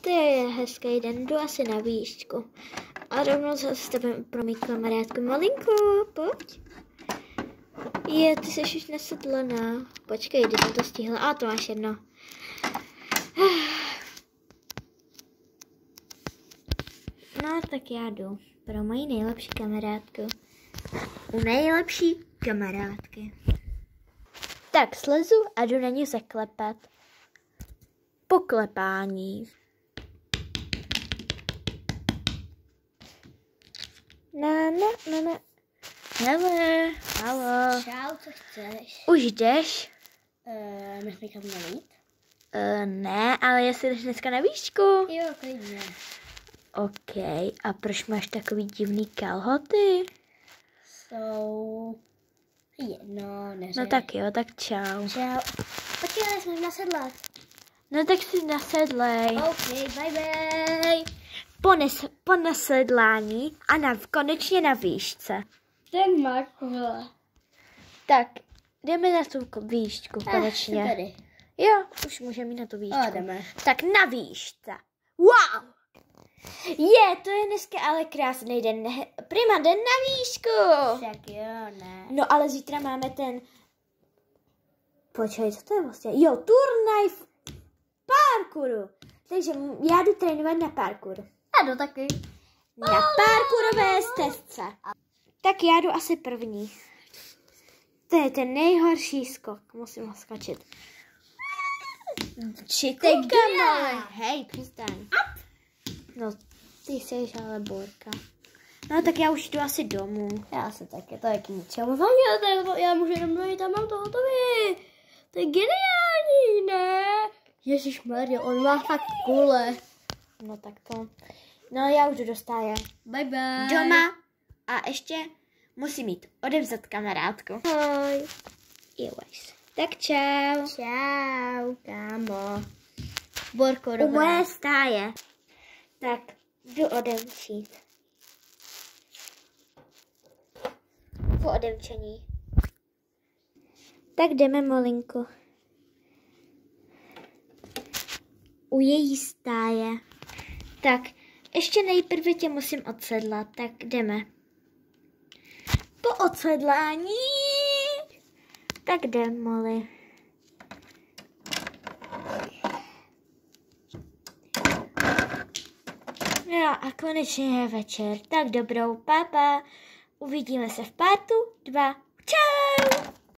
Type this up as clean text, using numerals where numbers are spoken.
To je hezký den, jdu asi na výšku. A rovnou se s tebe pro mý kamarádku. Malinko, pojď. Ty jsi už nasedlená. Počkej, když jsem to stihla. A to máš jedno. No, tak já jdu pro moji nejlepší kamarádku. U nejlepší kamarádky. Tak slezu a jdu na ní zaklepat. Poklepání. Ne. Hele, halo. Čau, co chceš? Už jdeš? Máš někam najít? Ne, ale jestli jdeš dneska na výšku. Jo, klidně. OK, a proč máš takový divný kalhoty? Jsou jedno, neřeš. No tak jo, tak čau. Čau. Počkej, jsme nasedlat. No tak si nasedlej. OK, bye bye. Po nasedlání a konečně na výšce. Tak Marko. Tak, jdeme na tu výšku konečně. Tady. Jo, už můžeme jít na tu výšku. Jdeme. Tak na výšce. Wow! To je dneska ale krásný den. Prima, den na výšku. Tak jo, ne. No ale zítra máme ten... Počkej, co to je vlastně? Jo, turnaj v parkouru. Takže já jdu trénovat na parkour. Já jdu taky. Na parkourové stezce. Tak já jdu asi první. To je ten nejhorší skok. Musím ho skočit. Čikukama. Hej, přestaň. No, ty jsi ale borka. No tak já už jdu asi domů. Já se taky, to je k ničemu. Já můžu jenom dojít a mám to hotové. To je geniální, ne? Ježišmarja, on má fakt kule. No tak to. No já už jdu do stáje. Bye bye. Doma. A ještě musím jít odevzat kamarádku. Ahoj. Tak čau. Čau, kámo. Borko, U dobrá. moje stáje. Tak jdu odemčít. Po odemčení. Tak jdeme, malinko. U její stáje. Tak, ještě nejprve tě musím odsedlat, tak jdeme. Po odsedlání. Tak jdem, Molly. No a konečně je večer. Tak dobrou, papa. Uvidíme se v partu 2. Čau!